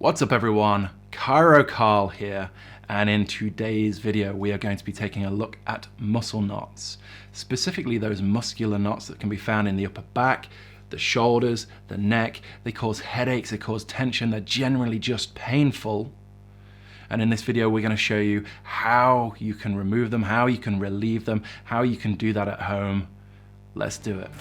What's up everyone, Chiro Carl here, and in today's video we are going to be taking a look at muscle knots, specifically those muscular knots that can be found in the upper back, the shoulders, the neck. They cause headaches, they cause tension, they're generally just painful. And in this video we're going to show you how you can remove them, how you can relieve them, how you can do that at home. Let's do it.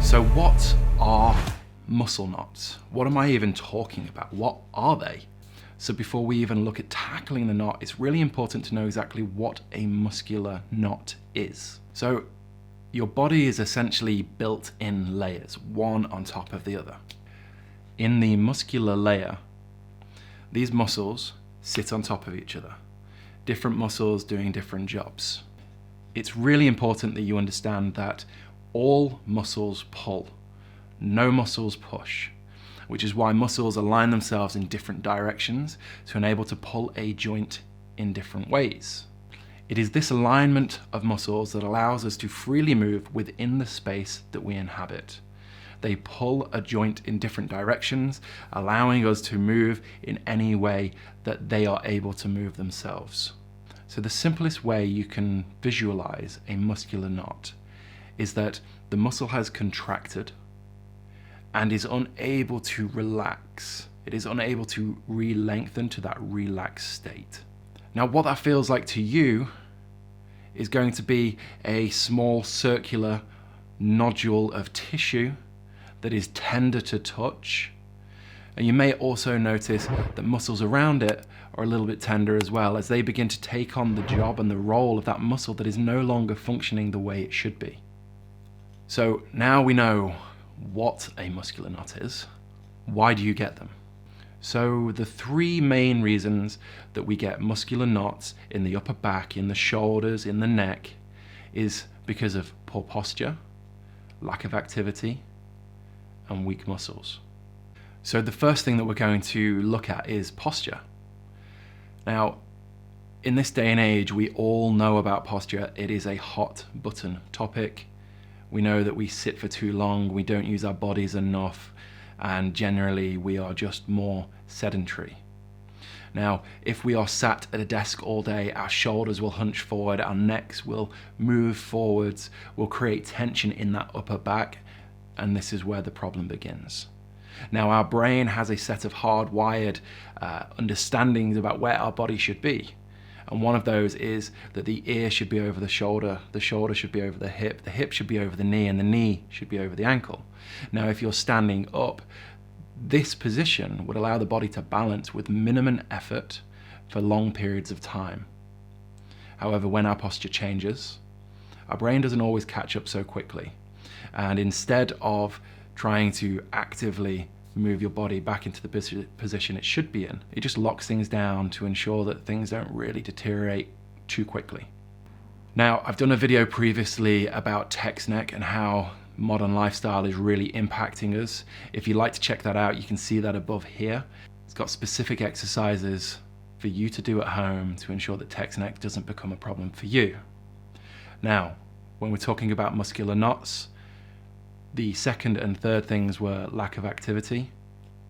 So what are muscle knots? What am I even talking about? What are they? So before we even look at tackling the knot, it's really important to know exactly what a muscular knot is. So your body is essentially built in layers, one on top of the other. In the muscular layer, these muscles sit on top of each other, different muscles doing different jobs. It's really important that you understand that all muscles pull, no muscles push, which is why muscles align themselves in different directions to enable to pull a joint in different ways. It is this alignment of muscles that allows us to freely move within the space that we inhabit. They pull a joint in different directions, allowing us to move in any way that they are able to move themselves. So the simplest way you can visualize a muscular knot is that the muscle has contracted and is unable to relax. It is unable to re-lengthen to that relaxed state. Now what that feels like to you is going to be a small circular nodule of tissue that is tender to touch. And you may also notice that muscles around it are a little bit tender as well, as they begin to take on the job and the role of that muscle that is no longer functioning the way it should be. So now we know what a muscular knot is. Why do you get them? So the three main reasons that we get muscular knots in the upper back, in the shoulders, in the neck, is because of poor posture, lack of activity, and weak muscles. So the first thing that we're going to look at is posture. Now, in this day and age, we all know about posture. It is a hot button topic. We know that we sit for too long, we don't use our bodies enough, and generally we are just more sedentary. Now, if we are sat at a desk all day, our shoulders will hunch forward, our necks will move forwards, will create tension in that upper back, and this is where the problem begins. Now, our brain has a set of hardwired understandings about where our body should be. And one of those is that the ear should be over the shoulder should be over the hip should be over the knee, and the knee should be over the ankle. Now, if you're standing up, this position would allow the body to balance with minimum effort for long periods of time. However, when our posture changes, our brain doesn't always catch up so quickly. And instead of trying to actively move your body back into the position it should be in, it just locks things down to ensure that things don't really deteriorate too quickly. Now, I've done a video previously about text neck and how modern lifestyle is really impacting us. If you'd like to check that out, you can see that above here. It's got specific exercises for you to do at home to ensure that text neck doesn't become a problem for you. Now, when we're talking about muscular knots, the second and third things were lack of activity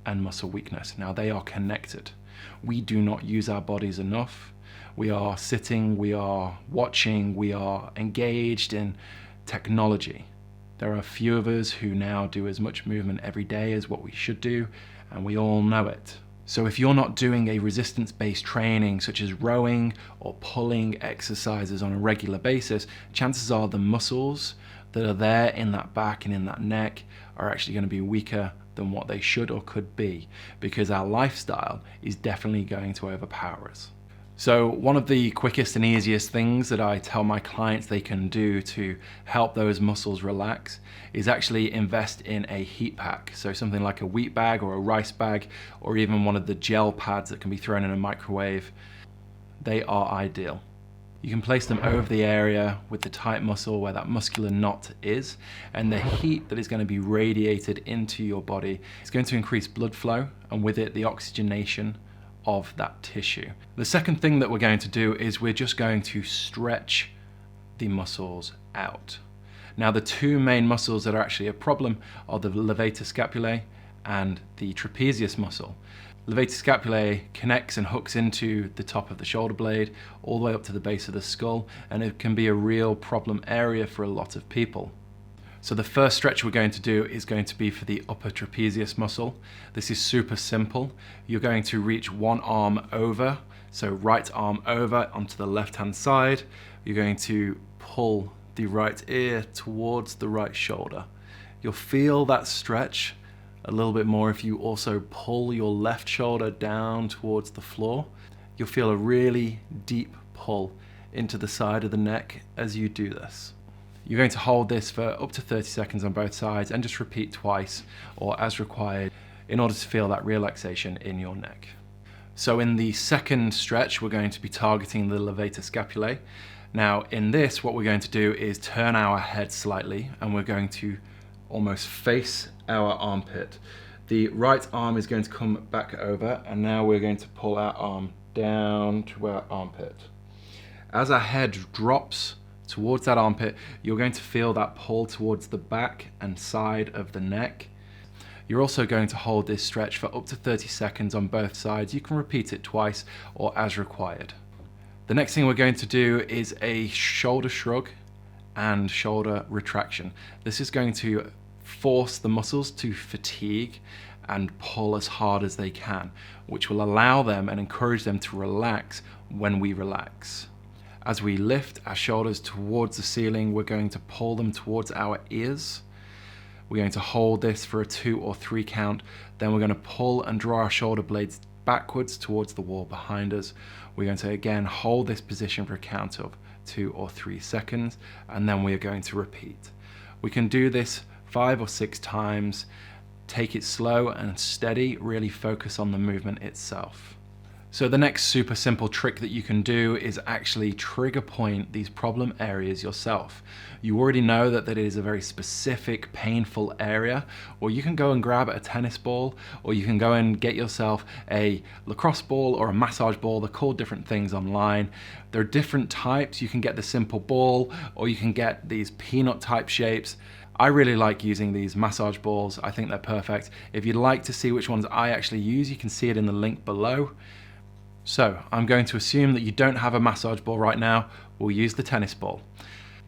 and muscle weakness. Now they are connected. We do not use our bodies enough. We are sitting, we are watching, we are engaged in technology. There are few of us who now do as much movement every day as what we should do, and we all know it. So if you're not doing a resistance-based training such as rowing or pulling exercises on a regular basis, chances are the muscles that are there in that back and in that neck are actually going to be weaker than what they should or could be, because our lifestyle is definitely going to overpower us. So one of the quickest and easiest things that I tell my clients they can do to help those muscles relax is actually invest in a heat pack. So something like a wheat bag or a rice bag, or even one of the gel pads that can be thrown in a microwave. They are ideal. You can place them over the area with the tight muscle where that muscular knot is, and the heat that is going to be radiated into your body is going to increase blood flow, and with it the oxygenation of that tissue. The second thing that we're going to do is we're just going to stretch the muscles out. Now the two main muscles that are actually a problem are the levator scapulae and the trapezius muscle. Levator scapulae connects and hooks into the top of the shoulder blade all the way up to the base of the skull, and it can be a real problem area for a lot of people. So the first stretch we're going to do is going to be for the upper trapezius muscle. This is super simple. You're going to reach one arm over, so right arm over onto the left hand side. You're going to pull the right ear towards the right shoulder. You'll feel that stretch a little bit more if you also pull your left shoulder down towards the floor. You'll feel a really deep pull into the side of the neck as you do this. You're going to hold this for up to 30 seconds on both sides and just repeat twice or as required in order to feel that relaxation in your neck. So in the second stretch, we're going to be targeting the levator scapulae. Now in this, what we're going to do is turn our head slightly and we're going to almost face our armpit. The right arm is going to come back over, and now we're going to pull our arm down to our armpit. As our head drops towards that armpit, you're going to feel that pull towards the back and side of the neck. You're also going to hold this stretch for up to 30 seconds on both sides. You can repeat it twice or as required. The next thing we're going to do is a shoulder shrug and shoulder retraction. This is going to force the muscles to fatigue and pull as hard as they can, which will allow them and encourage them to relax when we relax. As we lift our shoulders towards the ceiling, we're going to pull them towards our ears. We're going to hold this for a 2 or 3 count. Then we're going to pull and draw our shoulder blades backwards towards the wall behind us. We're going to again hold this position for a count of 2 or 3 seconds, and then we are going to repeat. We can do this 5 or 6 times. Take it slow and steady, really focus on the movement itself. So the next super simple trick that you can do is actually trigger point these problem areas yourself. You already know that it is a very specific, painful area, or you can go and grab a tennis ball, or you can go and get yourself a lacrosse ball or a massage ball. They're called different things online. There are different types. You can get the simple ball, or you can get these peanut type shapes. I really like using these massage balls. I think they're perfect. If you'd like to see which ones I actually use, you can see it in the link below. So I'm going to assume that you don't have a massage ball right now. We'll use the tennis ball.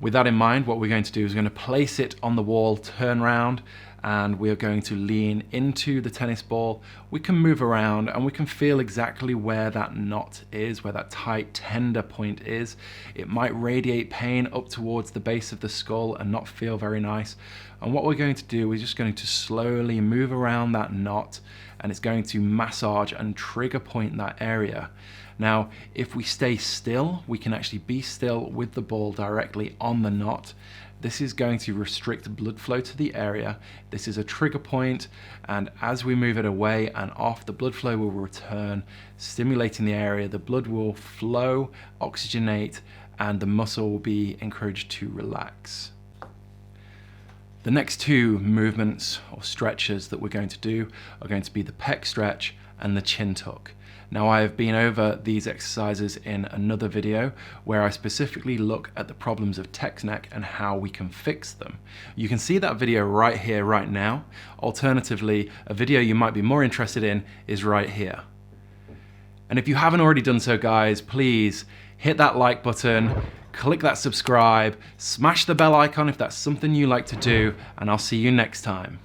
With that in mind, what we're going to do is we're going to place it on the wall, turn around, and we are going to lean into the tennis ball. We can move around and we can feel exactly where that knot is, where that tight, tender point is. It might radiate pain up towards the base of the skull and not feel very nice. And what we're going to do is just going to slowly move around that knot, and it's going to massage and trigger point that area. Now, if we stay still, we can actually be still with the ball directly on the knot. This is going to restrict blood flow to the area. This is a trigger point, and as we move it away and off, the blood flow will return, stimulating the area. The blood will flow, oxygenate, and the muscle will be encouraged to relax. The next 2 movements or stretches that we're going to do are going to be the pec stretch and the chin tuck. Now, I have been over these exercises in another video where I specifically look at the problems of text neck and how we can fix them. You can see that video right here, right now. Alternatively, a video you might be more interested in is right here. And if you haven't already done so, guys, please hit that like button, click that subscribe, smash the bell icon if that's something you like to do, and I'll see you next time.